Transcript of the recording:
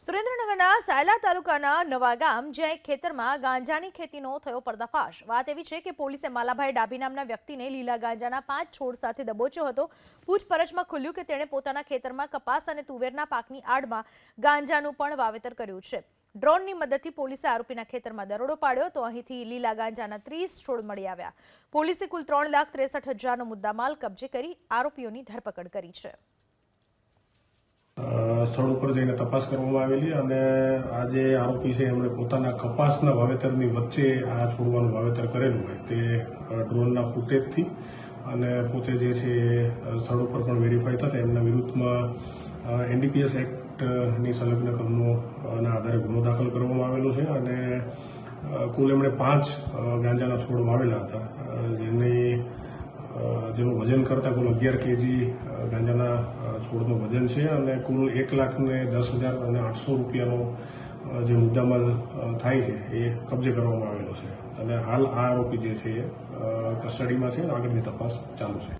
સુરેન્દ્રનગરના સાયલા તાલુકાના નવાગામ જ્યાં એક ખેતરમાં ગાંજાની ખેતીનો થયો પર્દાફાશ। વાત એવી છે કે પોલીસે માલાભાઈ ડાભી નામના વ્યક્તિને લીલા ગાંજાના 5 છોડ સાથે દબોચ્યો હતો। પૂછપરછમાં ખુલ્યું કે તેણે પોતાના ખેતરમાં કપાસ અને તુવેરના પાકની આડમાં ગાંજાનું પણ વાવેતર કર્યું છે। ડ્રોનની મદદથી પોલીસે આરોપીના ખેતરમાં દરોડો પાડ્યો તો અહીંથી લીલા ગાંજાના 30 છોડ મળી આવ્યા। પોલીસે કુલ 3,63,000નો મુદ્દામાલ કબજે કરી આરોપીઓની ધરપકડ કરી છે। સ્થળ ઉપર જઈને તપાસ કરવામાં આવેલી અને આ જે આરોપી છે એમણે પોતાના કપાસના વાવેતરની વચ્ચે આ છોડવાનું વાવેતર કરેલું હોય તે ડ્રોનના ફૂટેજથી અને પોતે જે છે સ્થળ ઉપર પણ વેરીફાઈ થતા એમના વિરુદ્ધમાં NDPS એક્ટની સંલગ્ન કલમોના આધારે ગુનો દાખલ કરવામાં આવેલો છે અને કુલ એમણે 5 ગાંજાના છોડ વાવેલા હતા જેનું વજન કરતાં કુલ 11 kg ગાંજાના છોડનું વજન છે અને કુલ 1,10,800 રૂપિયાનો જે મુદ્દામાલ થાય છે એ કબજે કરવામાં આવેલો છે અને હાલ આ આરોપી જે છે એ કસ્ટડીમાં છે અને આગળની તપાસ ચાલુ છે।